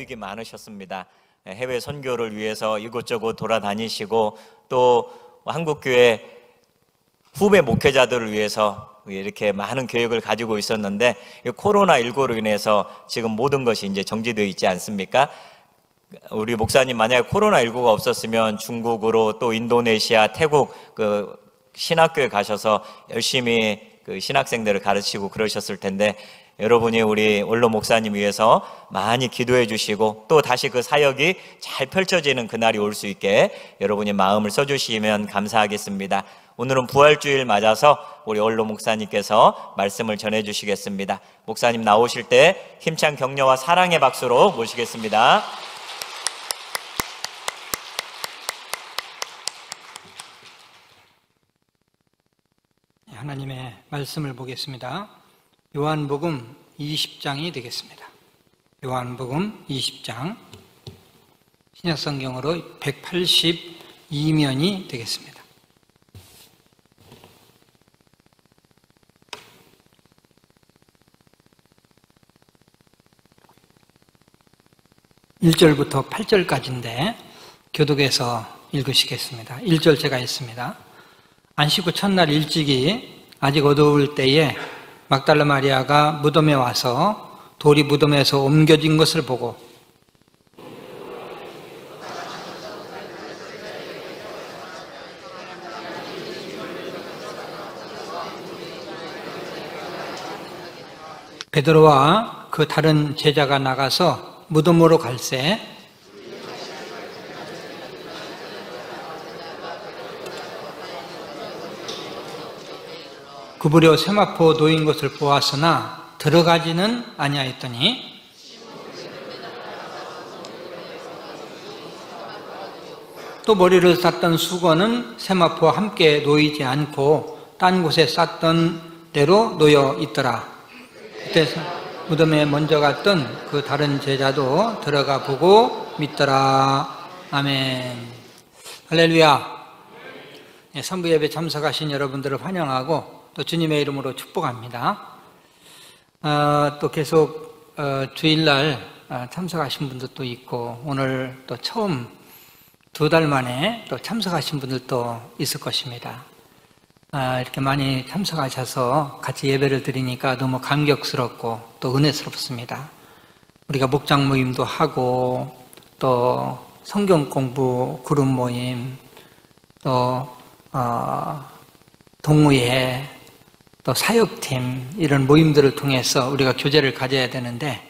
계획이 많으셨습니다. 해외 선교를 위해서 이곳저곳 돌아다니시고 또 한국교회 후배 목회자들을 위해서 이렇게 많은 계획을 가지고 있었는데 코로나19로 인해서 지금 모든 것이 이제 정지되어 있지 않습니까? 우리 목사님 만약에 코로나19가 없었으면 중국으로 또 인도네시아, 태국 그 신학교에 가셔서 열심히 그 신학생들을 가르치고 그러셨을 텐데 여러분이 우리 원로 목사님 위해서 많이 기도해 주시고 또 다시 그 사역이 잘 펼쳐지는 그날이 올 수 있게 여러분이 마음을 써주시면 감사하겠습니다. 오늘은 부활주일 맞아서 우리 원로 목사님께서 말씀을 전해 주시겠습니다. 목사님 나오실 때 힘찬 격려와 사랑의 박수로 모시겠습니다. 하나님의 말씀을 보겠습니다. 요한복음 20장이 되겠습니다. 요한복음 20장 신약성경으로 182면이 되겠습니다. (1절부터) (8절까지인데) 교독에서 읽으시겠습니다. 1절 제가 읽습니다. 안식 후 첫날 일찍이 아직 어두울 때에 막달라 마리아가 무덤에 와서 돌이 무덤에서 옮겨진 것을 보고 베드로와 그 다른 제자가 나가서 무덤으로 갈새 구부려 세마포 놓인 것을 보았으나 들어가지는 아니하였더니 또 머리를 쌌던 수건은 세마포와 함께 놓이지 않고 딴 곳에 쌌던 대로 놓여 있더라. 그때 무덤에 먼저 갔던 그 다른 제자도 들어가 보고 믿더라. 아멘. 할렐루야. 선부 예배 참석하신 여러분들을 환영하고 또 주님의 이름으로 축복합니다. 또 계속 주일날 참석하신 분들도 있고 오늘 또 처음 2달 만에 또 참석하신 분들도 있을 것입니다. 이렇게 많이 참석하셔서 같이 예배를 드리니까 너무 감격스럽고 또 은혜스럽습니다. 우리가 목장 모임도 하고 또 성경 공부 그룹 모임 또 동호회 또 사역팀 이런 모임들을 통해서 우리가 교제를 가져야 되는데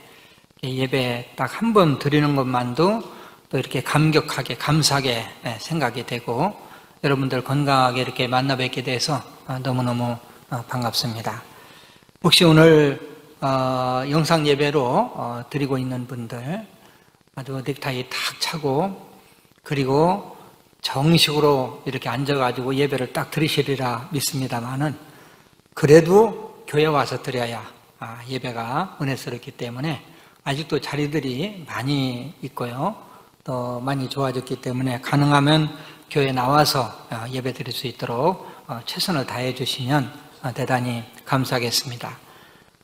예배 딱 한 번 드리는 것만도 또 이렇게 감격하게 감사하게 생각이 되고 여러분들 건강하게 이렇게 만나 뵙게 돼서 너무너무 반갑습니다. 혹시 오늘 영상 예배로 드리고 있는 분들 아주 넥타이 탁 차고 그리고 정식으로 이렇게 앉아가지고 예배를 딱 드리시리라 믿습니다만은 그래도 교회 와서 드려야 예배가 은혜스럽기 때문에 아직도 자리들이 많이 있고요. 또 많이 좋아졌기 때문에 가능하면 교회 나와서 예배 드릴 수 있도록 최선을 다해 주시면 대단히 감사하겠습니다.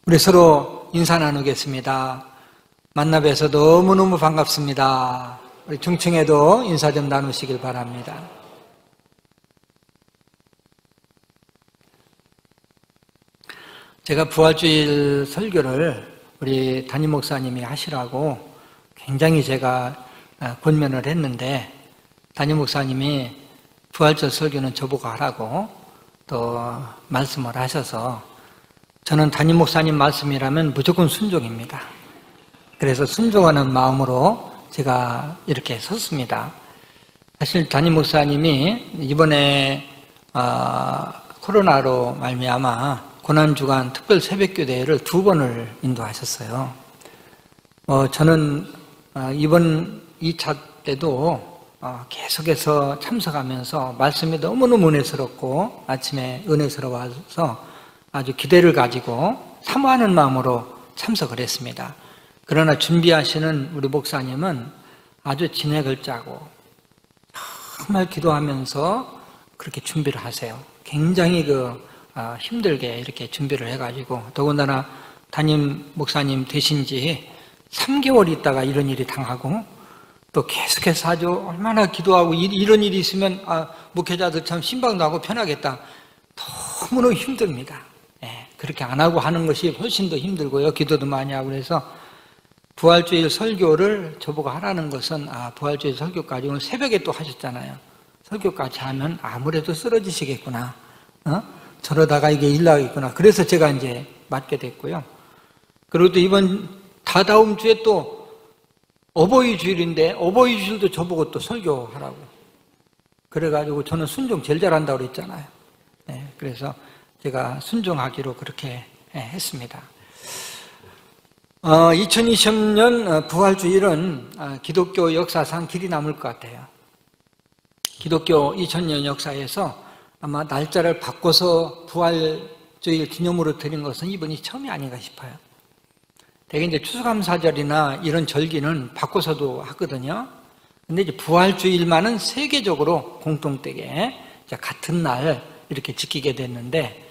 우리 서로 인사 나누겠습니다. 만나 뵈서 너무너무 반갑습니다. 우리 중층에도 인사 좀 나누시길 바랍니다. 제가 부활주일 설교를 우리 담임 목사님이 하시라고 굉장히 제가 권면을 했는데 담임 목사님이 부활절 설교는 저보고 하라고 또 말씀을 하셔서 저는 담임 목사님 말씀이라면 무조건 순종입니다. 그래서 순종하는 마음으로 제가 이렇게 섰습니다. 사실 담임 목사님이 이번에 코로나로 말미암아 고난주간 특별 새벽교대회를 2번을 인도하셨어요. 저는 이번 2차 때도 계속해서 참석하면서 말씀이 너무너무 은혜스럽고 아침에 은혜스러워서 아주 기대를 가지고 사모하는 마음으로 참석을 했습니다. 그러나 준비하시는 우리 목사님은 아주 진액을 짜고 정말 기도하면서 그렇게 준비를 하세요. 굉장히 힘들게 이렇게 준비를 해가지고 더군다나 담임 목사님 되신 지 3개월 있다가 이런 일이 당하고 또 계속해서 아주 얼마나 기도하고 이런 일이 있으면 목회자들 참 신방도 하고 편하겠다. 너무너무 힘듭니다. 그렇게 안 하고 하는 것이 훨씬 더 힘들고요. 기도도 많이 하고 그래서 부활주일 설교를 저보고 하라는 것은 부활주일 설교까지 오늘 새벽에 또 하셨잖아요. 설교까지 하면 아무래도 쓰러지시겠구나. 저러다가 이게 일 나겠구나. 그래서 제가 이제 맡게 됐고요. 그리고 또 이번 다다음 주에 또 어버이 주일인데 어버이 주일도 저보고 또 설교하라고. 그래가지고 저는 순종 제일 잘한다고 그랬잖아요. 그래서 제가 순종하기로 그렇게 했습니다. 2020년 부활주일은 기독교 역사상 길이 남을 것 같아요. 기독교 2000년 역사에서 아마 날짜를 바꿔서 부활주일 기념으로 드린 것은 이번이 처음이 아닌가 싶어요. 대개 이제 추수감사절이나 이런 절기는 바꿔서도 하거든요. 근데 이제 부활주일만은 세계적으로 공통되게 같은 날 이렇게 지키게 됐는데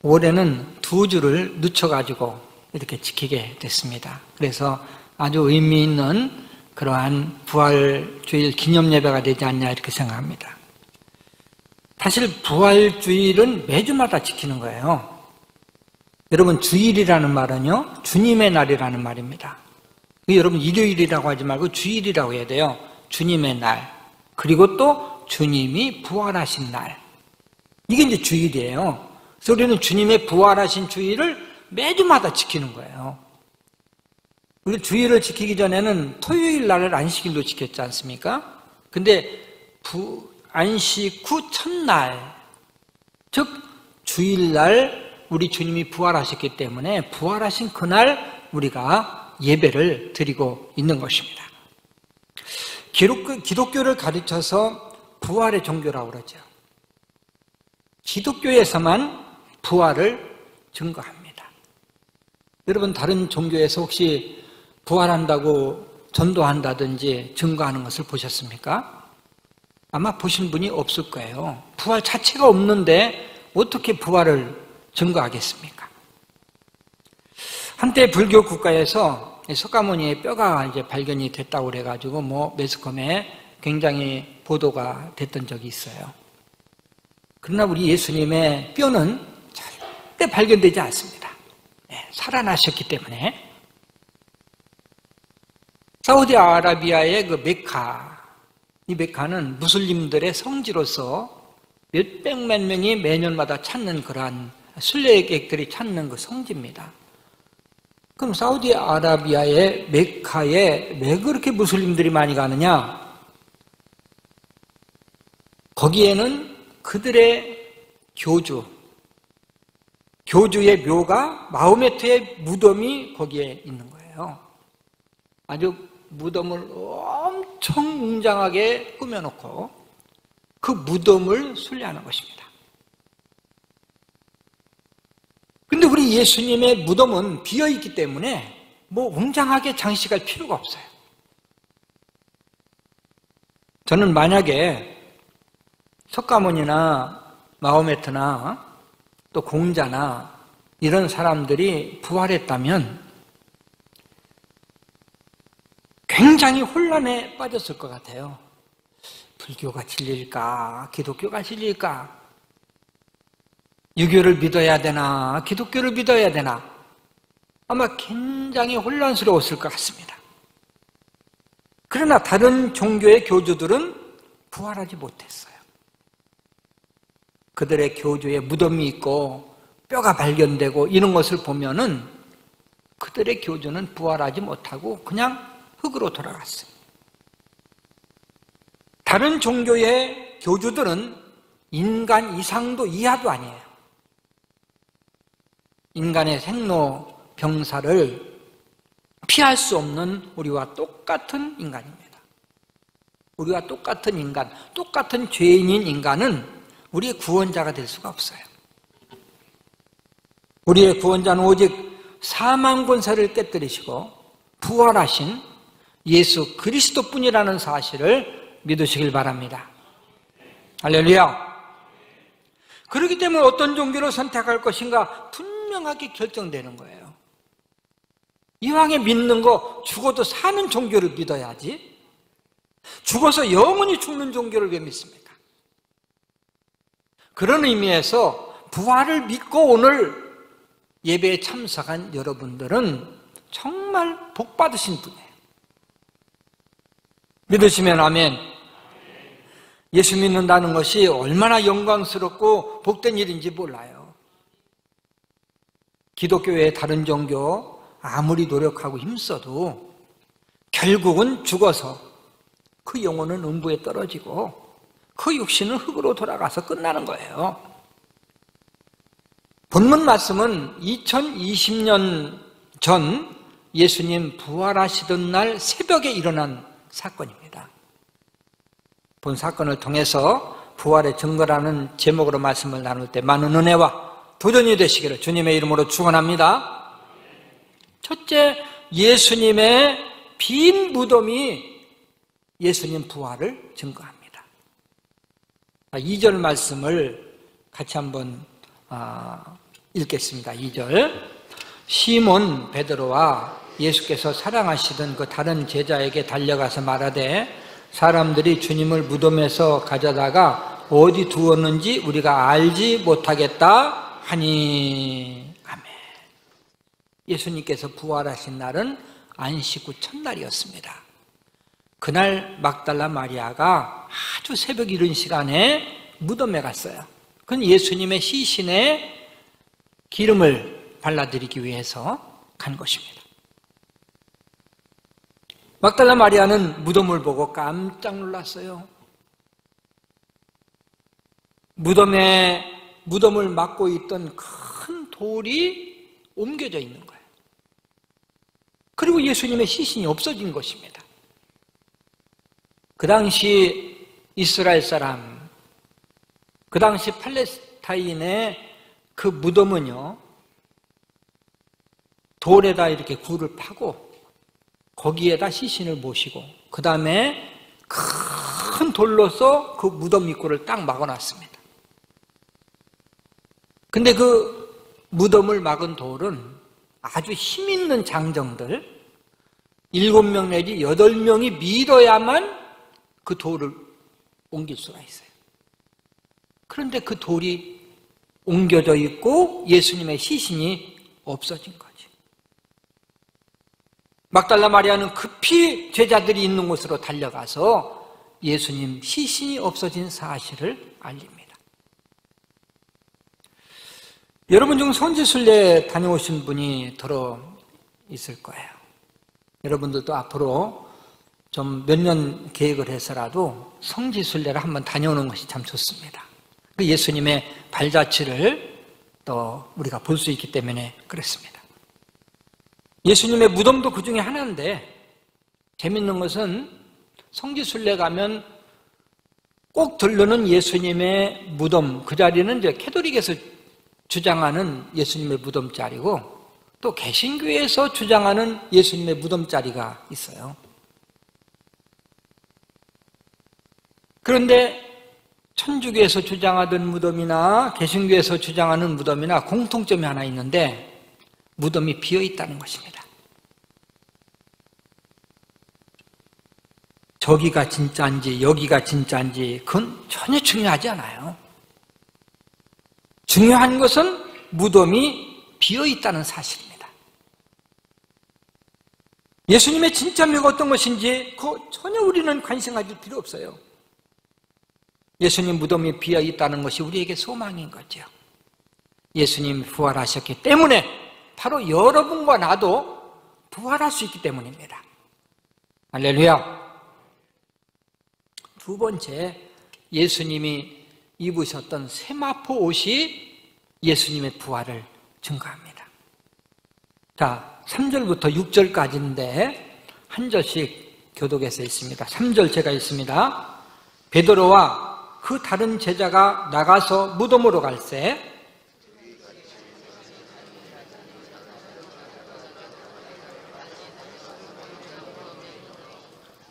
올해는 2주를 늦춰가지고 이렇게 지키게 됐습니다. 그래서 아주 의미 있는 그러한 부활주일 기념 예배가 되지 않냐 이렇게 생각합니다. 사실 부활주일은 매주마다 지키는 거예요. 여러분 주일이라는 말은요 주님의 날이라는 말입니다. 여러분 일요일이라고 하지 말고 주일이라고 해야 돼요. 주님의 날 그리고 또 주님이 부활하신 날 이게 이제 주일이에요. 그래서 우리는 주님의 부활하신 주일을 매주마다 지키는 거예요. 우리 주일을 지키기 전에는 토요일 날을 안식일로 지켰지 않습니까? 근데 안식 후 첫날 즉 주일날 우리 주님이 부활하셨기 때문에 부활하신 그날 우리가 예배를 드리고 있는 것입니다. 기독교를 가르쳐서 부활의 종교라고 그러죠. 기독교에서만 부활을 증거합니다. 여러분 다른 종교에서 혹시 부활한다고 전도한다든지 증거하는 것을 보셨습니까? 아마 보신 분이 없을 거예요. 부활 자체가 없는데 어떻게 부활을 증거하겠습니까? 한때 불교 국가에서 석가모니의 뼈가 이제 발견이 됐다고 그래가지고 매스컴에 굉장히 보도가 됐던 적이 있어요. 그러나 우리 예수님의 뼈는 절대 발견되지 않습니다. 살아나셨기 때문에. 사우디아라비아의 그 메카, 이 메카는 무슬림들의 성지로서 몇백만 명이 매년마다 찾는 그러한 순례객들이 찾는 그 성지입니다. 그럼 사우디아라비아의 메카에 왜 그렇게 무슬림들이 많이 가느냐? 거기에는 그들의 교주의 묘가 마호메트의 무덤이 거기에 있는 거예요. 아주 무덤을 엄청 웅장하게 꾸며놓고 그 무덤을 순례하는 것입니다. 근데 우리 예수님의 무덤은 비어있기 때문에 웅장하게 장식할 필요가 없어요. 저는 만약에 석가모니나 마호메트나 또 공자나 이런 사람들이 부활했다면 굉장히 혼란에 빠졌을 것 같아요. 불교가 진리일까? 기독교가 진리일까? 유교를 믿어야 되나? 기독교를 믿어야 되나? 아마 굉장히 혼란스러웠을 것 같습니다. 그러나 다른 종교의 교주들은 부활하지 못했어요. 그들의 교주에 무덤이 있고 뼈가 발견되고 이런 것을 보면은 그들의 교주는 부활하지 못하고 그냥 흙으로 돌아갔어요. 다른 종교의 교주들은 인간 이상도 이하도 아니에요. 인간의 생로병사를 피할 수 없는 우리와 똑같은 인간입니다. 우리와 똑같은 인간, 똑같은 죄인인 인간은 우리의 구원자가 될 수가 없어요. 우리의 구원자는 오직 사망 권세를 깨뜨리시고 부활하신 예수 그리스도뿐이라는 사실을 믿으시길 바랍니다. 할렐루야. 그렇기 때문에 어떤 종교를 선택할 것인가 분명하게 결정되는 거예요. 이왕에 믿는 거 죽어도 사는 종교를 믿어야지. 죽어서 영원히 죽는 종교를 왜 믿습니까? 그런 의미에서 부활을 믿고 오늘 예배에 참석한 여러분들은 정말 복 받으신 분이에요. 믿으시면 아멘. 예수 믿는다는 것이 얼마나 영광스럽고 복된 일인지 몰라요. 기독교의 다른 종교 아무리 노력하고 힘써도 결국은 죽어서 그 영혼은 음부에 떨어지고 그 육신은 흙으로 돌아가서 끝나는 거예요. 본문 말씀은 2020년 전 예수님 부활하시던 날 새벽에 일어난 사건입니다. 본 사건을 통해서 부활의 증거라는 제목으로 말씀을 나눌 때 많은 은혜와 도전이 되시기를 주님의 이름으로 축원합니다. 첫째, 예수님의 빈 무덤이 예수님 부활을 증거합니다. 2절 말씀을 같이 한번 읽겠습니다. 2절. 시몬 베드로와 예수께서 사랑하시던 그 다른 제자에게 달려가서 말하되 사람들이 주님을 무덤에서 가져다가 어디 두었는지 우리가 알지 못하겠다 하니. 아멘. 예수님께서 부활하신 날은 안식 후 첫날이었습니다. 그날 막달라 마리아가 아주 새벽 이른 시간에 무덤에 갔어요. 그건 예수님의 시신에 기름을 발라드리기 위해서 간 것입니다. 막달라 마리아는 무덤을 보고 깜짝 놀랐어요. 무덤을 막고 있던 큰 돌이 옮겨져 있는 거예요. 그리고 예수님의 시신이 없어진 것입니다. 그 당시 이스라엘 사람, 그 당시 팔레스타인의 그 무덤은요, 돌에다 이렇게 굴을 파고 거기에다 시신을 모시고 그 다음에 큰 돌로서 그 무덤 입구를 딱 막아놨습니다. 근데 그 무덤을 막은 돌은 아주 힘있는 장정들 7명 내지 8명이 밀어야만 그 돌을 옮길 수가 있어요. 그런데 그 돌이 옮겨져 있고 예수님의 시신이 없어진 거죠. 막달라 마리아는 급히 제자들이 있는 곳으로 달려가서 예수님 시신이 없어진 사실을 알립니다. 여러분 중 선지순례 다녀오신 분이 들어 있을 거예요. 여러분들도 앞으로 좀 몇 년 계획을 해서라도 성지순례를 한번 다녀오는 것이 참 좋습니다. 그 예수님의 발자취를 또 우리가 볼 수 있기 때문에 그렇습니다. 예수님의 무덤도 그 중에 하나인데 재밌는 것은 성지순례 가면 꼭 들르는 예수님의 무덤, 그 자리는 이제 캐톨릭에서 주장하는 예수님의 무덤 자리고 또 개신교에서 주장하는 예수님의 무덤 자리가 있어요. 그런데 천주교에서 주장하던 무덤이나 개신교에서 주장하는 무덤이나 공통점이 하나 있는데 무덤이 비어 있다는 것입니다. 저기가 진짜인지 여기가 진짜인지 그건 전혀 중요하지 않아요. 중요한 것은 무덤이 비어 있다는 사실입니다. 예수님의 진짜 묘가 어떤 것인지 그거 전혀 우리는 관심 가질 필요 없어요. 예수님 무덤이 비어 있다는 것이 우리에게 소망인 거죠. 예수님 부활하셨기 때문에 바로 여러분과 나도 부활할 수 있기 때문입니다. 할렐루야. 두 번째, 예수님이 입으셨던 세마포 옷이 예수님의 부활을 증거합니다. 자, 3절부터 6절까지인데 한 절씩 교독해서 있습니다. 3절 제가 읽습니다. 베드로와 그 다른 제자가 나가서 무덤으로 갈새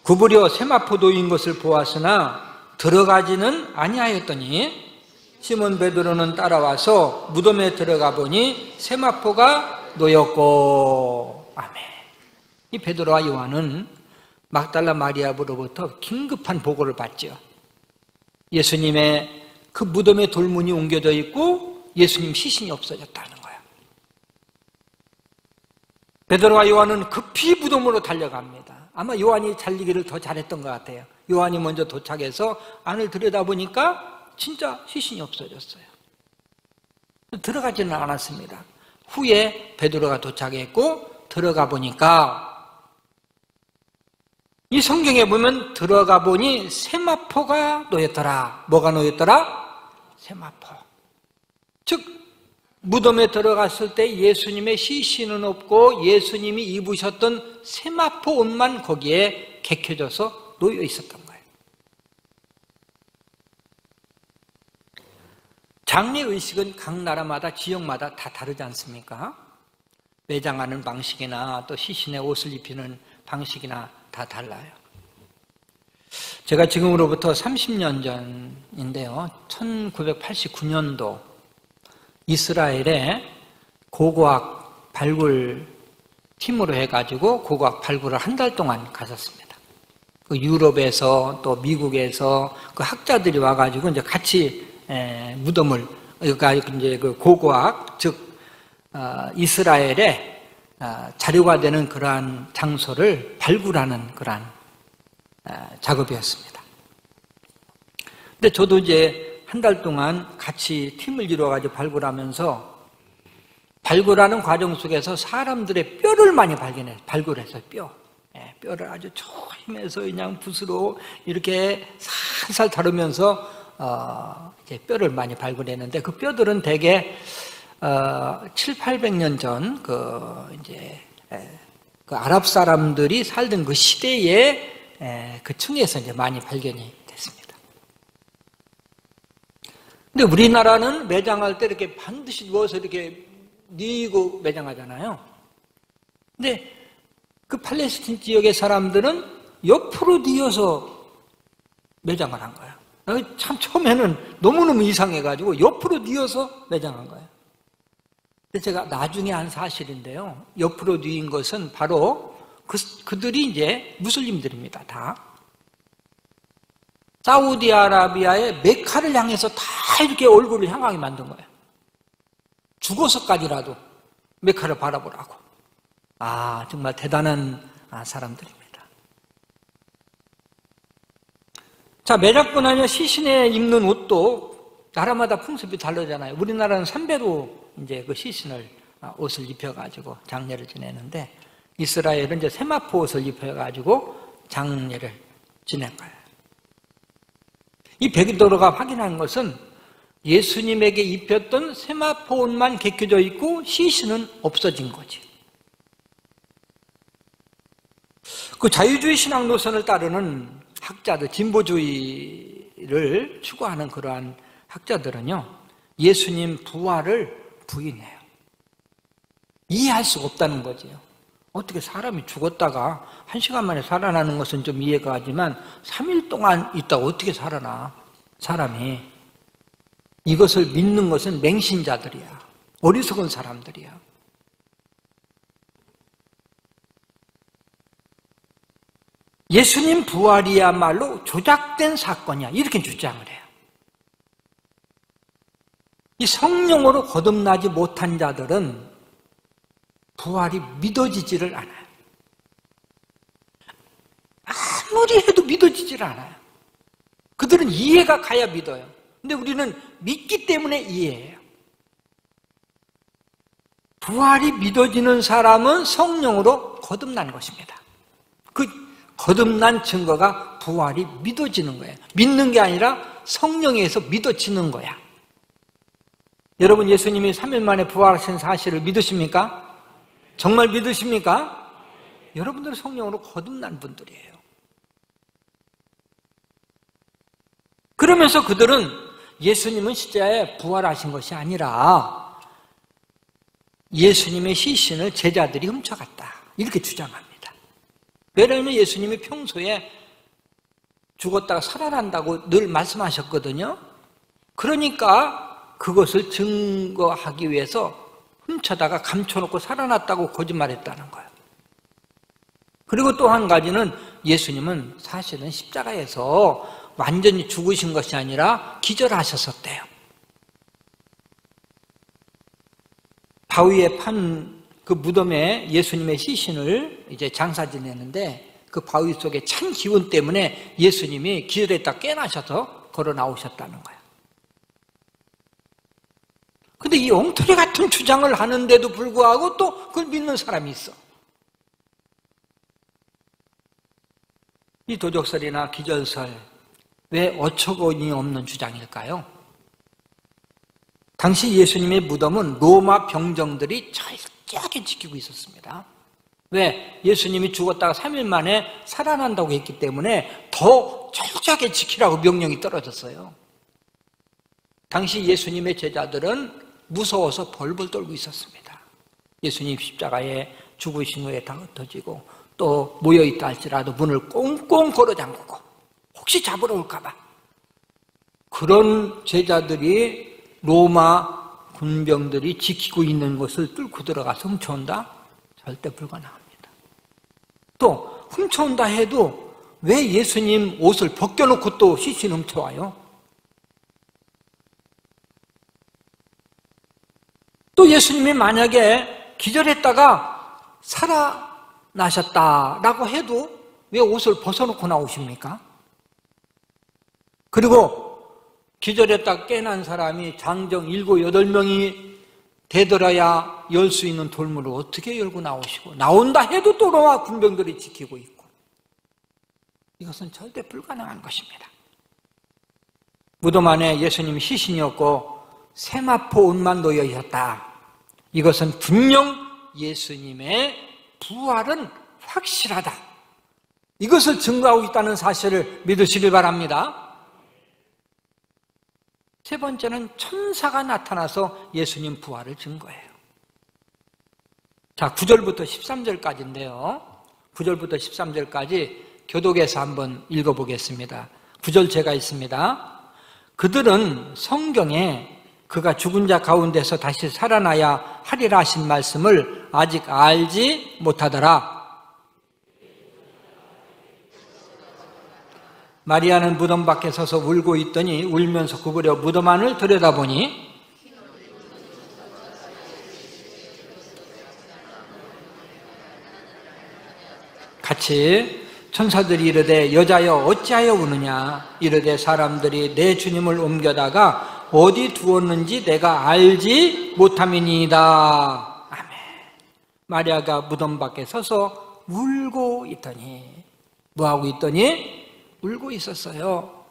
구부려 세마포 놓인 것을 보았으나 들어가지는 아니하였더니 시몬 베드로는 따라와서 무덤에 들어가 보니 세마포가 놓였고. 아멘. 이 베드로와 요한은 막달라 마리아로부터 긴급한 보고를 받죠. 예수님의 그 무덤에 돌문이 옮겨져 있고 예수님 시신이 없어졌다는 거예요. 베드로와 요한은 급히 무덤으로 달려갑니다. 아마 요한이 달리기를 더 잘했던 것 같아요. 요한이 먼저 도착해서 안을 들여다보니까 진짜 시신이 없어졌어요. 들어가지는 않았습니다. 후에 베드로가 도착했고 들어가 보니까 이 성경에 보면 들어가 보니 세마포가 놓였더라. 뭐가 놓였더라? 세마포. 즉 무덤에 들어갔을 때 예수님의 시신은 없고 예수님이 입으셨던 세마포 옷만 거기에 개켜져서 놓여 있었던 거예요. 장례의식은 각 나라마다 지역마다 다 다르지 않습니까? 매장하는 방식이나 또 시신의 옷을 입히는 방식이나 다 달라요. 제가 지금으로부터 30년 전인데요. 1989년도 이스라엘에 고고학 발굴 팀으로 해가지고 고고학 발굴을 한 달 동안 갔었습니다. 그 유럽에서 또 미국에서 그 학자들이 와가지고 이제 같이 무덤을, 그러니까 이제 그 고고학, 즉 이스라엘에 자료가 되는 그러한 장소를 발굴하는 그러한 작업이었습니다. 근데 저도 이제 한 달 동안 같이 팀을 이루어가지고 발굴하면서 발굴하는 과정 속에서 사람들의 뼈를 많이 발굴했어요. 뼈를 아주 조심해서 그냥 붓으로 이렇게 살살 다루면서 이제 뼈를 많이 발굴했는데 그 뼈들은 대개 7, 800년 전 그 아랍 사람들이 살던 그 시대에 그 층에서 이제 많이 발견이 됐습니다. 근데 우리나라는 매장할 때 이렇게 반드시 누워서 이렇게 뉘고 매장하잖아요. 근데 그 팔레스틴 지역의 사람들은 옆으로 뉘어서 매장을 한 거예요. 참 처음에는 너무너무 이상해가지고 옆으로 뉘어서 매장한 거예요. 근데 제가 나중에 한 사실인데요. 옆으로 뉘인 것은 바로 그들이 이제 무슬림들입니다. 다. 사우디아라비아의 메카를 향해서 다 이렇게 얼굴을 향하게 만든 거예요. 죽어서까지라도 메카를 바라보라고. 정말 대단한 사람들입니다. 자, 매장뿐 아니라 시신에 입는 옷도 나라마다 풍습이 다르잖아요. 우리나라는 삼배로 이제 그 시신을 옷을 입혀가지고 장례를 지내는데 이스라엘은 이제 세마포 옷을 입혀가지고 장례를 지낸 거예요. 이 베드로가 확인한 것은 예수님에게 입혔던 세마포 옷만 개켜져 있고 시신은 없어진 거지. 그 자유주의 신앙 노선을 따르는 학자들, 진보주의를 추구하는 그러한 학자들은요, 예수님 부활을 부인해요. 이해할 수가 없다는 거지요. 어떻게 사람이 죽었다가 1시간 만에 살아나는 것은 좀 이해가 하지만 3일 동안 있다가 어떻게 살아나? 사람이. 이것을 믿는 것은 맹신자들이야. 어리석은 사람들이야. 예수님 부활이야말로 조작된 사건이야. 이렇게 주장을 해요. 이 성령으로 거듭나지 못한 자들은 부활이 믿어지지를 않아요. 아무리 해도 믿어지질 않아요. 그들은 이해가 가야 믿어요. 근데 우리는 믿기 때문에 이해해요. 부활이 믿어지는 사람은 성령으로 거듭난 것입니다. 그 거듭난 증거가 부활이 믿어지는 거예요. 믿는 게 아니라 성령에 의해서 믿어지는 거야. 여러분, 예수님이 3일 만에 부활하신 사실을 믿으십니까? 정말 믿으십니까? 여러분들은 성령으로 거듭난 분들이에요. 그러면서 그들은 예수님은 실제 부활하신 것이 아니라 예수님의 시신을 제자들이 훔쳐갔다. 이렇게 주장합니다. 왜냐하면 예수님이 평소에 죽었다가 살아난다고 늘 말씀하셨거든요. 그러니까 그것을 증거하기 위해서 훔쳐다가 감춰놓고 살아났다고 거짓말했다는 거예요. 그리고 또 한 가지는 예수님은 사실은 십자가에서 완전히 죽으신 것이 아니라 기절하셨었대요. 바위에 판 그 무덤에 예수님의 시신을 이제 장사 지내는데 그 바위 속에 찬 기운 때문에 예수님이 기절했다 깨나셔서 걸어 나오셨다는 거예요. 근데 이 엉터리 같은 주장을 하는데도 불구하고 또 그걸 믿는 사람이 있어. 이 도적설이나 기절설, 왜 어처구니 없는 주장일까요? 당시 예수님의 무덤은 로마 병정들이 철저하게 지키고 있었습니다. 왜? 예수님이 죽었다가 3일 만에 살아난다고 했기 때문에 더 철저하게 지키라고 명령이 떨어졌어요. 당시 예수님의 제자들은 무서워서 벌벌 떨고 있었습니다. 예수님 십자가에 죽으신 후에 다 흩어지고 또 모여있다 할지라도 문을 꽁꽁 걸어 잠그고 혹시 잡으러 올까봐. 그런 제자들이 로마 군병들이 지키고 있는 곳을 뚫고 들어가서 훔쳐온다? 절대 불가능합니다. 또 훔쳐온다 해도 왜 예수님 옷을 벗겨놓고 또 시신 훔쳐와요? 또 예수님이 만약에 기절했다가 살아나셨다라고 해도 왜 옷을 벗어놓고 나오십니까? 그리고 기절했다 깨난 사람이 장정 7, 8명이 되돌아야 열 수 있는 돌문을 어떻게 열고 나오시고 나온다 해도 또 로마 군병들이 지키고 있고 이것은 절대 불가능한 것입니다. 무덤 안에 예수님 시신이었고 세마포 옷만 놓여 있었다. 이것은 분명 예수님의 부활은 확실하다. 이것을 증거하고 있다는 사실을 믿으시길 바랍니다. 세 번째는 천사가 나타나서 예수님 부활을 증거해요. 자, 9절부터 13절까지인데요. 9절부터 13절까지 교독에서 한번 읽어보겠습니다. 9절 제가 있습니다. 그들은 성경에 그가 죽은 자 가운데서 다시 살아나야 하리라 하신 말씀을 아직 알지 못하더라. 마리아는 무덤 밖에 서서 울고 있더니 울면서 구부려 무덤 안을 들여다보니 같이 천사들이 이르되 여자여 어찌하여 우느냐 이르되 사람들이 내 주님을 옮겨다가 어디 두었는지 내가 알지 못함이니이다. 아멘. 마리아가 무덤 밖에 서서 울고 있더니 뭐하고 있더니 울고 있었어요.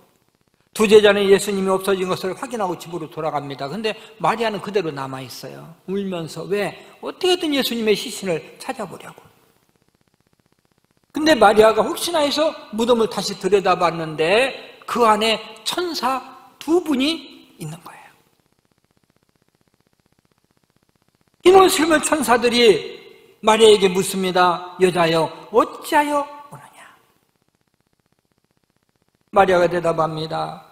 두 제자는 예수님이 없어진 것을 확인하고 집으로 돌아갑니다. 근데 마리아는 그대로 남아있어요. 울면서 왜? 어떻게든 예수님의 시신을 찾아보려고. 근데 마리아가 혹시나 해서 무덤을 다시 들여다봤는데 그 안에 천사 2분이 있는 거예요. 이놈 슬픈 천사들이 마리아에게 묻습니다. 여자여 어찌하여 마리아가 대답합니다.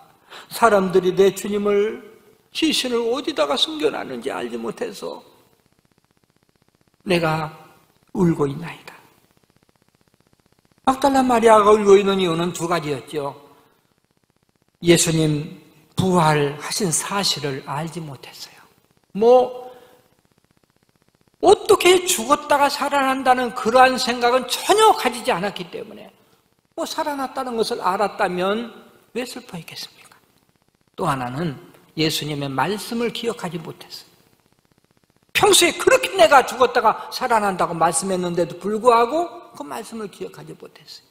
사람들이 내 주님을 시신을 어디다가 숨겨놨는지 알지 못해서 내가 울고 있나이다. 막달라 마리아가 울고 있는 이유는 2가지였죠. 예수님 부활하신 사실을 알지 못했어요. 어떻게 죽었다가 살아난다는 그러한 생각은 전혀 가지지 않았기 때문에 살아났다는 것을 알았다면 왜 슬퍼했겠습니까? 또 하나는 예수님의 말씀을 기억하지 못했어요. 평소에 그렇게 내가 죽었다가 살아난다고 말씀했는데도 불구하고 그 말씀을 기억하지 못했어요.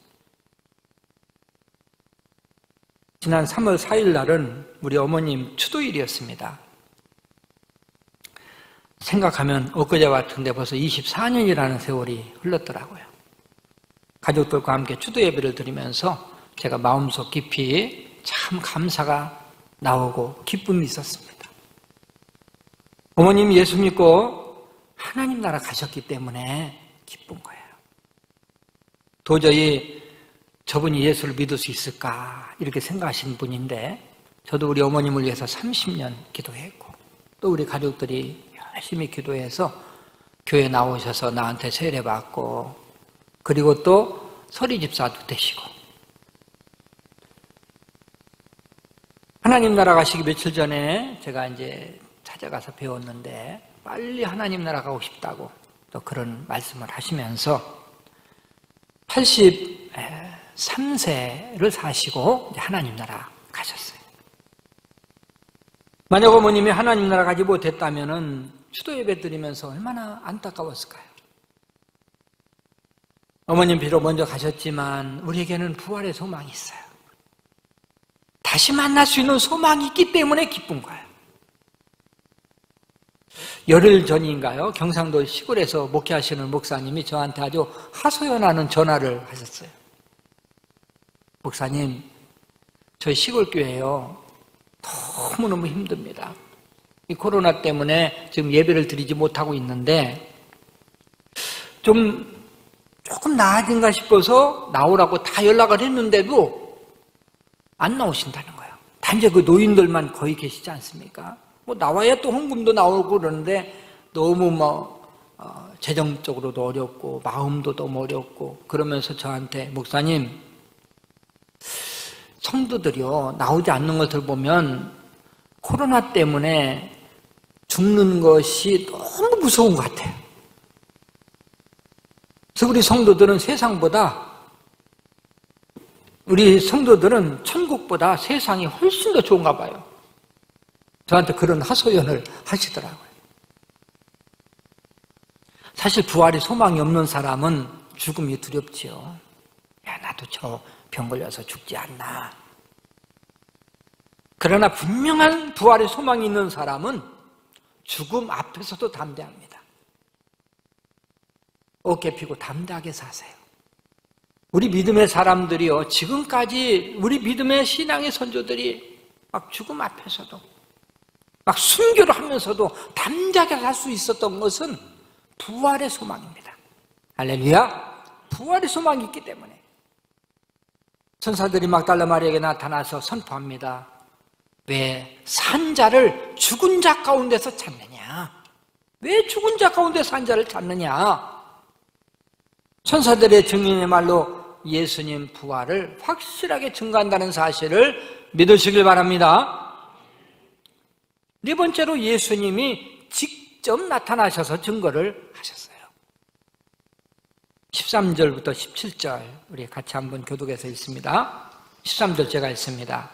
지난 3월 4일 날은 우리 어머님 추도일이었습니다. 생각하면 엊그제 같은데 벌써 24년이라는 세월이 흘렀더라고요. 가족들과 함께 추도 예배를 드리면서 제가 마음속 깊이 참 감사가 나오고 기쁨이 있었습니다. 어머님 예수 믿고 하나님 나라 가셨기 때문에 기쁜 거예요. 도저히 저분이 예수를 믿을 수 있을까 이렇게 생각하시는 분인데 저도 우리 어머님을 위해서 30년 기도했고 또 우리 가족들이 열심히 기도해서 교회 나오셔서 나한테 세례받고 그리고 또 서리 집사도 되시고. 하나님 나라 가시기 며칠 전에 제가 이제 찾아가서 배웠는데 빨리 하나님 나라 가고 싶다고 또 그런 말씀을 하시면서 83세를 사시고 하나님 나라 가셨어요. 만약 어머님이 하나님 나라 가지 못했다면 추도 예배 드리면서 얼마나 안타까웠을까요? 어머님 비록 먼저 가셨지만 우리에게는 부활의 소망이 있어요. 다시 만날 수 있는 소망이 있기 때문에 기쁜 거예요. 열흘 전인가요? 경상도 시골에서 목회하시는 목사님이 저한테 아주 하소연하는 전화를 하셨어요. 목사님, 저희 시골 교회요. 너무너무 힘듭니다. 이 코로나 때문에 지금 예배를 드리지 못하고 있는데 조금 나아진가 싶어서 나오라고 다 연락을 했는데도 안 나오신다는 거예요. 단지 그 노인들만 거의 계시지 않습니까? 뭐 나와야 또 헌금도 나오고 그러는데 너무 재정적으로도 어렵고 마음도 너무 어렵고 그러면서 저한테 목사님, 성도들이요 나오지 않는 것을 보면 코로나 때문에 죽는 것이 너무 무서운 것 같아요. 그래서 우리 성도들은 천국보다 세상이 훨씬 더 좋은가 봐요. 저한테 그런 하소연을 하시더라고요. 사실 부활의 소망이 없는 사람은 죽음이 두렵지요. 야, 나도 저 병 걸려서 죽지 않나. 그러나 분명한 부활의 소망이 있는 사람은 죽음 앞에서도 담대합니다. 어깨 펴고 담대하게 사세요. 우리 믿음의 사람들이요, 지금까지 우리 믿음의 신앙의 선조들이 막 죽음 앞에서도 막 순교를 하면서도 담대하게 살 수 있었던 것은 부활의 소망입니다. 할렐루야! 부활의 소망이 있기 때문에 천사들이 막달라 마리아에게 나타나서 선포합니다. 왜 산자를 죽은 자 가운데서 찾느냐? 왜 죽은 자 가운데서 산 자를 찾느냐? 천사들의 증인의 말로 예수님 부활을 확실하게 증거한다는 사실을 믿으시길 바랍니다. 네 번째로 예수님이 직접 나타나셔서 증거를 하셨어요. 13절부터 17절 우리 같이 한번 교독해서 읽습니다. 13절 제가 읽습니다.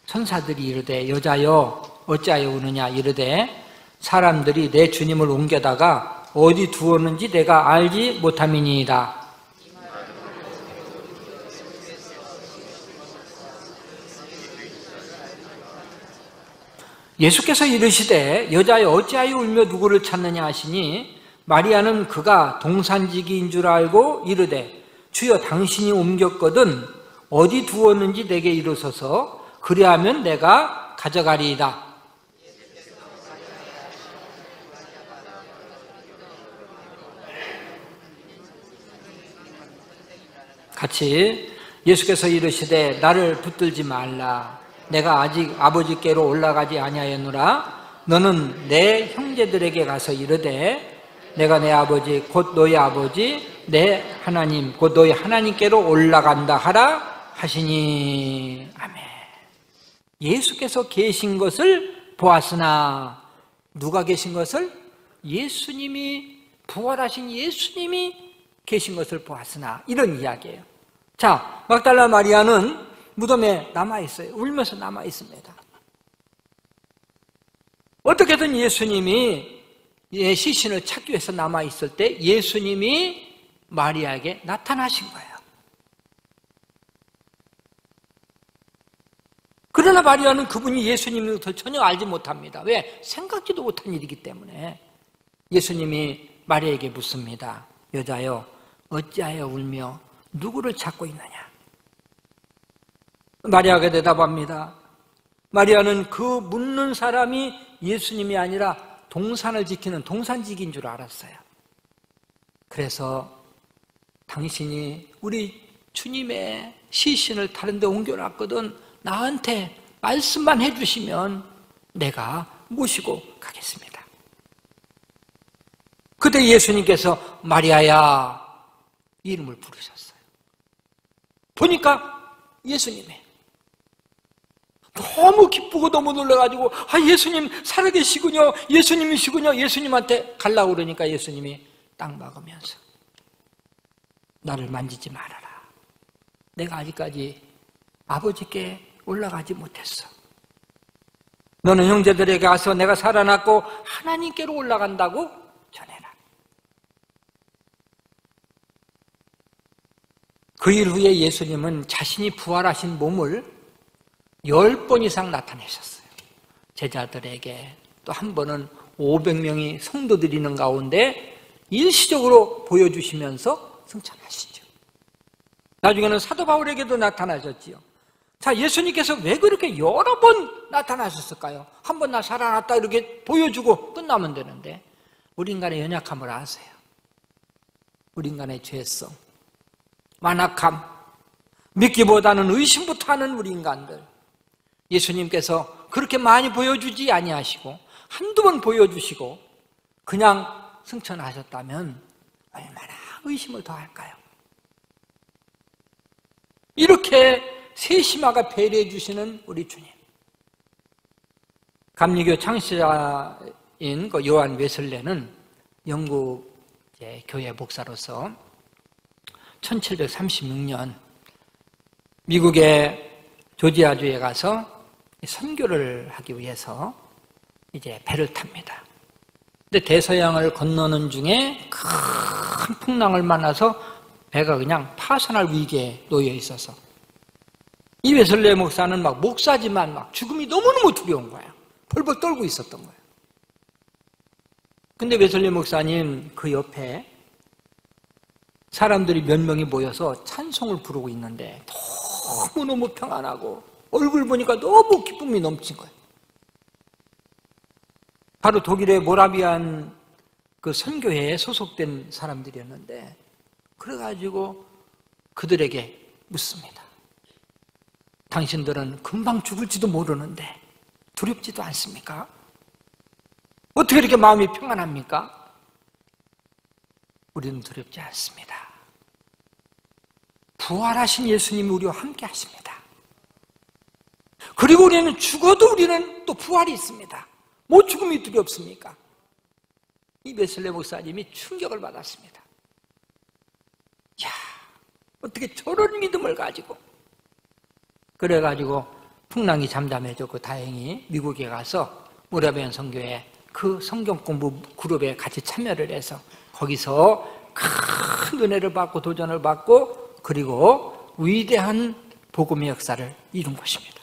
천사들이 이르되 여자여 어찌하여 우느냐 이르되 사람들이 내 주님을 옮겨다가 어디 두었는지 내가 알지 못함이니이다. 예수께서 이르시되 여자여 어찌하여 울며 누구를 찾느냐 하시니 마리아는 그가 동산지기인 줄 알고 이르되 주여 당신이 옮겼거든 어디 두었는지 내게 이르소서 그리하면 내가 가져가리이다. 같이 예수께서 이르시되 나를 붙들지 말라. 내가 아직 아버지께로 올라가지 아니하였노라. 너는 내 형제들에게 가서 이르되 내가 내 아버지 곧 너희 아버지 내 하나님 곧 너희 하나님께로 올라간다 하라 하시니. 아멘. 예수께서 계신 것을 보았으나 누가 계신 것을? 예수님이 부활하신 예수님이 계신 것을 보았으나 이런 이야기예요. 자, 막달라 마리아는 무덤에 남아있어요. 울면서 남아있습니다. 어떻게든 예수님이 시신을 찾기 위해서 남아있을 때 예수님이 마리아에게 나타나신 거예요. 그러나 마리아는 그분이 예수님인 것을 전혀 알지 못합니다. 왜? 생각지도 못한 일이기 때문에. 예수님이 마리아에게 묻습니다. 여자여 어찌하여 울며 누구를 찾고 있느냐? 마리아가 대답합니다. 마리아는 그 묻는 사람이 예수님이 아니라 동산을 지키는 동산지기인 줄 알았어요. 그래서 당신이 우리 주님의 시신을 다른 데 옮겨놨거든 나한테 말씀만 해주시면 내가 모시고 가겠습니다. 그때 예수님께서 마리아야 이름을 부르셨어요. 보니까 예수님이 너무 기쁘고 너무 놀라가지고 예수님 살아계시군요, 예수님이시군요. 예수님한테 가려고 그러니까 예수님이 딱 막으면서 나를 만지지 말아라. 내가 아직까지 아버지께 올라가지 못했어. 너는 형제들에게 가서 내가 살아났고 하나님께로 올라간다고 전해라. 그 일 후에 예수님은 자신이 부활하신 몸을 10번 이상 나타내셨어요. 제자들에게, 또 한 번은 500명이 성도들이 있는 가운데 일시적으로 보여주시면서 승천하시죠. 나중에는 사도 바울에게도 나타나셨지요. 자, 예수님께서 왜 그렇게 여러 번 나타나셨을까요? 한 번 나 살아났다 이렇게 보여주고 끝나면 되는데, 우리 인간의 연약함을 아세요. 우리 인간의 죄성, 완악함, 믿기보다는 의심부터 하는 우리 인간들, 예수님께서 그렇게 많이 보여주지 아니하시고 한두 번 보여주시고 그냥 승천하셨다면 얼마나 의심을 더 할까요? 이렇게 세심하게 배려해 주시는 우리 주님. 감리교 창시자인 그 요한 웨슬레는 영국 교회 목사로서 1736년 미국의 조지아주에 가서 선교를 하기 위해서 이제 배를 탑니다. 근데 대서양을 건너는 중에 큰 풍랑을 만나서 배가 그냥 파산할 위기에 놓여 있어서 이 웨슬레 목사는 막 목사지만 막 죽음이 너무너무 두려운 거예요. 벌벌 떨고 있었던 거예요. 근데 웨슬레 목사님 그 옆에 사람들이 몇 명이 모여서 찬송을 부르고 있는데 너무너무 평안하고 얼굴 보니까 너무 기쁨이 넘친 거예요. 바로 독일의 모라비안 그 선교회에 소속된 사람들이었는데, 그래가지고 그들에게 묻습니다. 당신들은 금방 죽을지도 모르는데 두렵지도 않습니까? 어떻게 이렇게 마음이 평안합니까? 우리는 두렵지 않습니다. 부활하신 예수님이 우리와 함께 하십니다. 그리고 우리는 죽어도 우리는 또 부활이 있습니다. 뭐 죽음이 두렵습니까? 이 웨슬레 목사님이 충격을 받았습니다. 야, 어떻게 저런 믿음을 가지고. 그래가지고 풍랑이 잠잠해졌고 다행히 미국에 가서 모라비안 선교회 그 성경 공부 그룹에 같이 참여를 해서 거기서 큰 은혜를 받고 도전을 받고 그리고 위대한 복음의 역사를 이룬 것입니다.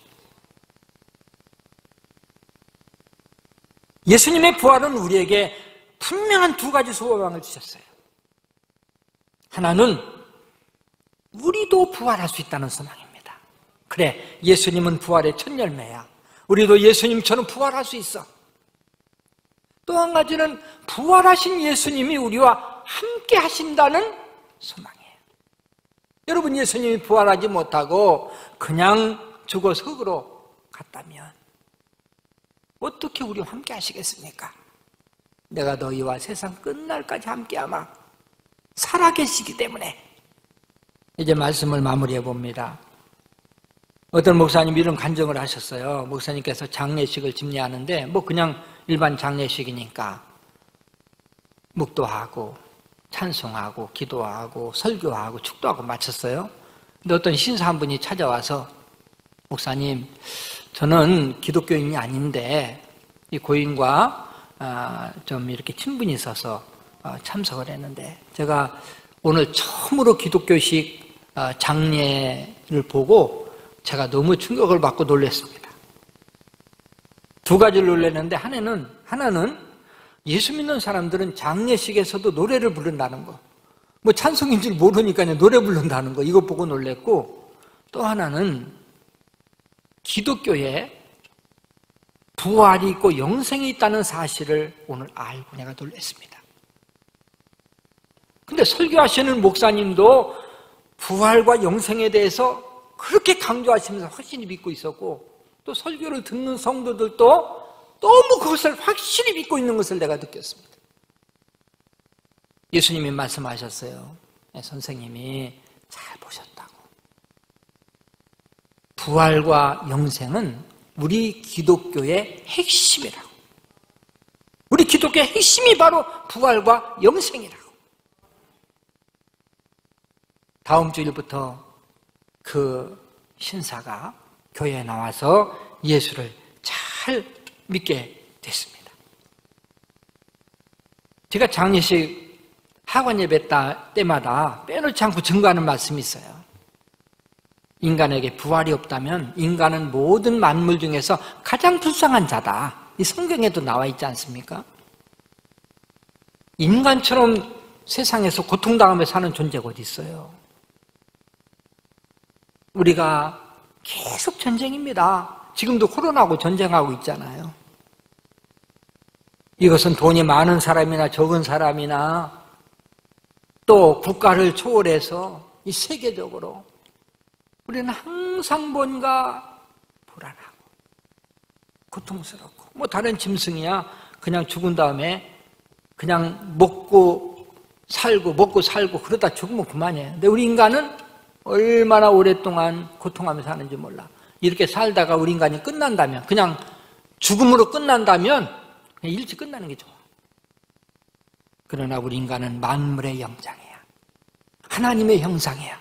예수님의 부활은 우리에게 분명한 두 가지 소망을 주셨어요. 하나는 우리도 부활할 수 있다는 소망입니다. 그래, 예수님은 부활의 첫 열매야. 우리도 예수님처럼 부활할 수 있어. 또 한 가지는 부활하신 예수님이 우리와 함께 하신다는 소망이에요. 여러분, 예수님이 부활하지 못하고 그냥 죽어 흙으로 갔다면 어떻게 우리와 함께 하시겠습니까? 내가 너희와 세상 끝날까지 함께하마 살아계시기 때문에. 이제 말씀을 마무리해 봅니다. 어떤 목사님이 이런 간증을 하셨어요. 목사님께서 장례식을 집례하는데 뭐 그냥 일반 장례식이니까 묵도하고 찬송하고 기도하고 설교하고 축도하고 마쳤어요. 근데 어떤 신사 한 분이 찾아와서 목사님, 저는 기독교인이 아닌데 이 고인과 좀 이렇게 친분이 있어서 참석을 했는데 제가 오늘 처음으로 기독교식 장례를 보고 제가 너무 충격을 받고 놀랐습니다. 두 가지를 놀랐는데 하나는 예수 믿는 사람들은 장례식에서도 노래를 부른다는 거, 뭐 찬송인 줄 모르니까 노래 부른다는 거, 이거 보고 놀랐고, 또 하나는 기독교에 부활이 있고 영생이 있다는 사실을 오늘 알고 내가 놀랐습니다. 근데 설교하시는 목사님도 부활과 영생에 대해서 그렇게 강조하시면서 확실히 믿고 있었고, 또 설교를 듣는 성도들도 너무 그것을 확실히 믿고 있는 것을 내가 느꼈습니다. 예수님이 말씀하셨어요. 선생님이 잘 보셨다고. 부활과 영생은 우리 기독교의 핵심이라고. 우리 기독교의 핵심이 바로 부활과 영생이라고. 다음 주일부터 그 신사가 교회에 나와서 예수를 잘 믿게 됐습니다. 제가 장례식 학원 예배 때마다 빼놓지 않고 증거하는 말씀이 있어요. 인간에게 부활이 없다면 인간은 모든 만물 중에서 가장 불쌍한 자다. 이 성경에도 나와 있지 않습니까? 인간처럼 세상에서 고통당하며 사는 존재가 어디 있어요? 우리가 계속 전쟁입니다. 지금도 코로나하고 전쟁하고 있잖아요. 이것은 돈이 많은 사람이나 적은 사람이나 또 국가를 초월해서 이 세계적으로 우리는 항상 뭔가 불안하고 고통스럽고 뭐 다른 짐승이야 그냥 죽은 다음에 그냥 먹고 살고 그러다 죽으면 그만이에요. 근데 우리 인간은 얼마나 오랫동안 고통하면서 사는지 몰라. 이렇게 살다가 우리 인간이 끝난다면, 그냥 죽음으로 끝난다면 그냥 일찍 끝나는 게 좋아. 그러나 우리 인간은 만물의 영장이야. 하나님의 형상이야.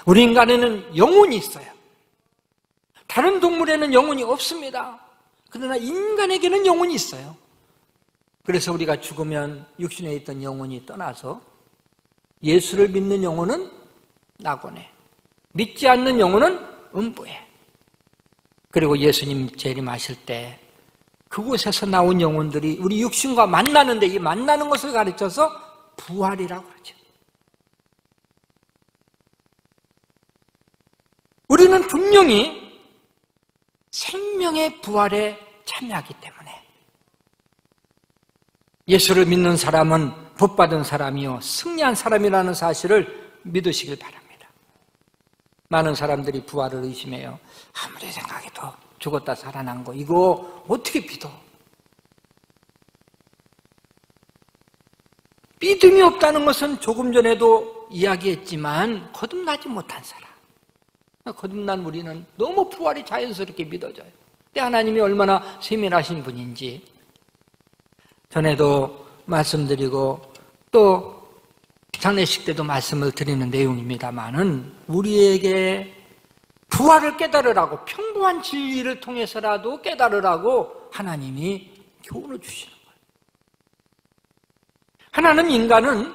우리 인간에는 영혼이 있어요. 다른 동물에는 영혼이 없습니다. 그러나 인간에게는 영혼이 있어요. 그래서 우리가 죽으면 육신에 있던 영혼이 떠나서 예수를 믿는 영혼은 낙원에, 믿지 않는 영혼은 음부에. 그리고 예수님 재림하실 때 그곳에서 나온 영혼들이 우리 육신과 만나는데, 이 만나는 것을 가르쳐서 부활이라고 하죠. 우리는 분명히 생명의 부활에 참여하기 때문에 예수를 믿는 사람은 복받은 사람이요 승리한 사람이라는 사실을 믿으시길 바랍니다. 많은 사람들이 부활을 의심해요. 아무리 생각해도 죽었다 살아난 거 이거 어떻게 믿어? 믿음이 없다는 것은 조금 전에도 이야기했지만 거듭나지 못한 사람. 거듭난 우리는 너무 부활이 자연스럽게 믿어져요. 근데 하나님이 얼마나 세밀하신 분인지 전에도 말씀드리고 또 장례식 때도 말씀을 드리는 내용입니다만은 우리에게 부활을 깨달으라고, 평범한 진리를 통해서라도 깨달으라고 하나님이 교훈을 주시는 거예요. 하나님 인간은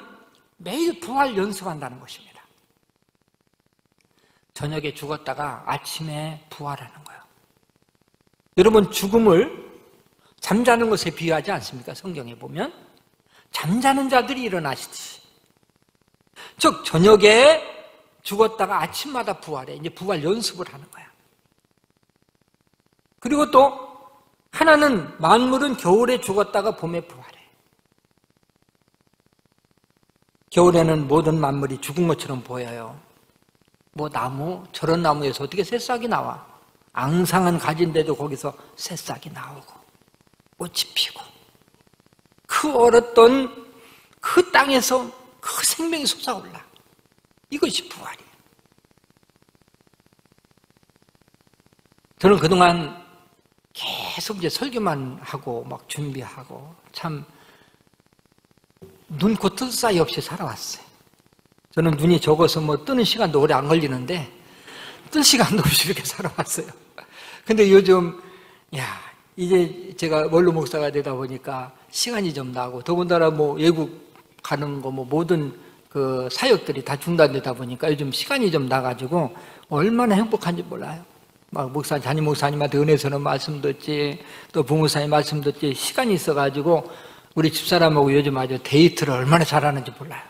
매일 부활 연습한다는 것입니다. 저녁에 죽었다가 아침에 부활하는 거예요. 여러분, 죽음을 잠자는 것에 비유하지 않습니까? 성경에 보면 잠자는 자들이 일어나시듯이, 즉 저녁에 죽었다가 아침마다 부활해. 이제 부활 연습을 하는 거야. 그리고 또 하나는 만물은 겨울에 죽었다가 봄에 부활해. 겨울에는 모든 만물이 죽은 것처럼 보여요. 뭐 나무, 저런 나무에서 어떻게 새싹이 나와? 앙상한 가지인데도 거기서 새싹이 나오고 꽃이 피고 그 얼었던 그 땅에서 그 생명이 솟아올라. 이것이 부활이에요. 저는 그동안 계속 이제 설교만 하고 막 준비하고 참 눈, 코, 뜰 사이 없이 살아왔어요. 저는 눈이 적어서 뭐 뜨는 시간도 오래 안 걸리는데 뜰 시간도 없이 이렇게 살아왔어요. 근데 요즘 이제 제가 원로 목사가 되다 보니까 시간이 좀 나고, 더군다나 뭐 외국 가는 거 뭐 모든 그 사역들이 다 중단되다 보니까 요즘 시간이 좀 나가지고 얼마나 행복한지 몰라요. 막 담임 목사님한테 은혜서는 말씀 듣지, 또 부목사님 말씀 듣지, 시간이 있어가지고 우리 집사람하고 요즘 아주 데이트를 얼마나 잘하는지 몰라요.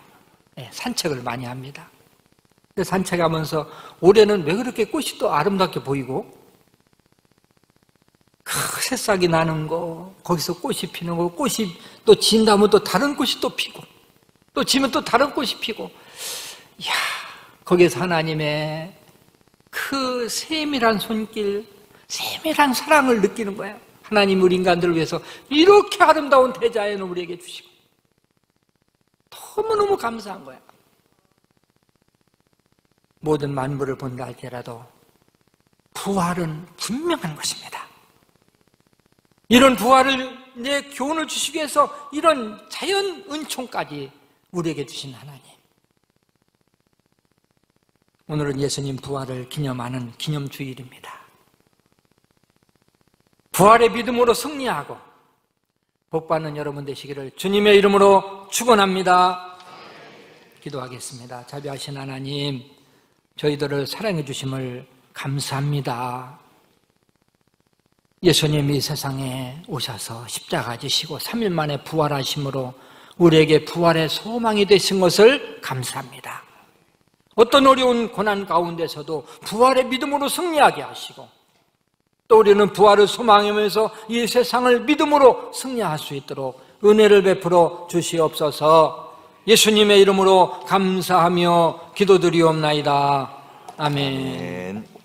산책을 많이 합니다. 근데 산책하면서 올해는 왜 그렇게 꽃이 또 아름답게 보이고, 그 새싹이 나는 거, 거기서 꽃이 피는 거, 꽃이 또 진다면 또 다른 꽃이 또 피고, 또 지면 또 다른 꽃이 피고, 이야, 거기에서 하나님의 그 세밀한 손길, 세밀한 사랑을 느끼는 거야. 하나님 우리 인간들을 위해서 이렇게 아름다운 대자연을 우리에게 주시고 너무너무 감사한 거야. 모든 만물을 본다 할지라도 부활은 분명한 것입니다. 이런 부활을 내 교훈을 주시기 위해서 이런 자연 은총까지 우리에게 주신 하나님. 오늘은 예수님 부활을 기념하는 기념주일입니다. 부활의 믿음으로 승리하고 복받는 여러분 되시기를 주님의 이름으로 축원합니다. 기도하겠습니다. 자비하신 하나님, 저희들을 사랑해 주심을 감사합니다. 예수님이 이 세상에 오셔서 십자가 지시고 3일 만에 부활하심으로 우리에게 부활의 소망이 되신 것을 감사합니다. 어떤 어려운 고난 가운데서도 부활의 믿음으로 승리하게 하시고 또 우리는 부활을 소망하면서 이 세상을 믿음으로 승리할 수 있도록 은혜를 베풀어 주시옵소서. 예수님의 이름으로 감사하며 기도드리옵나이다. 아멘.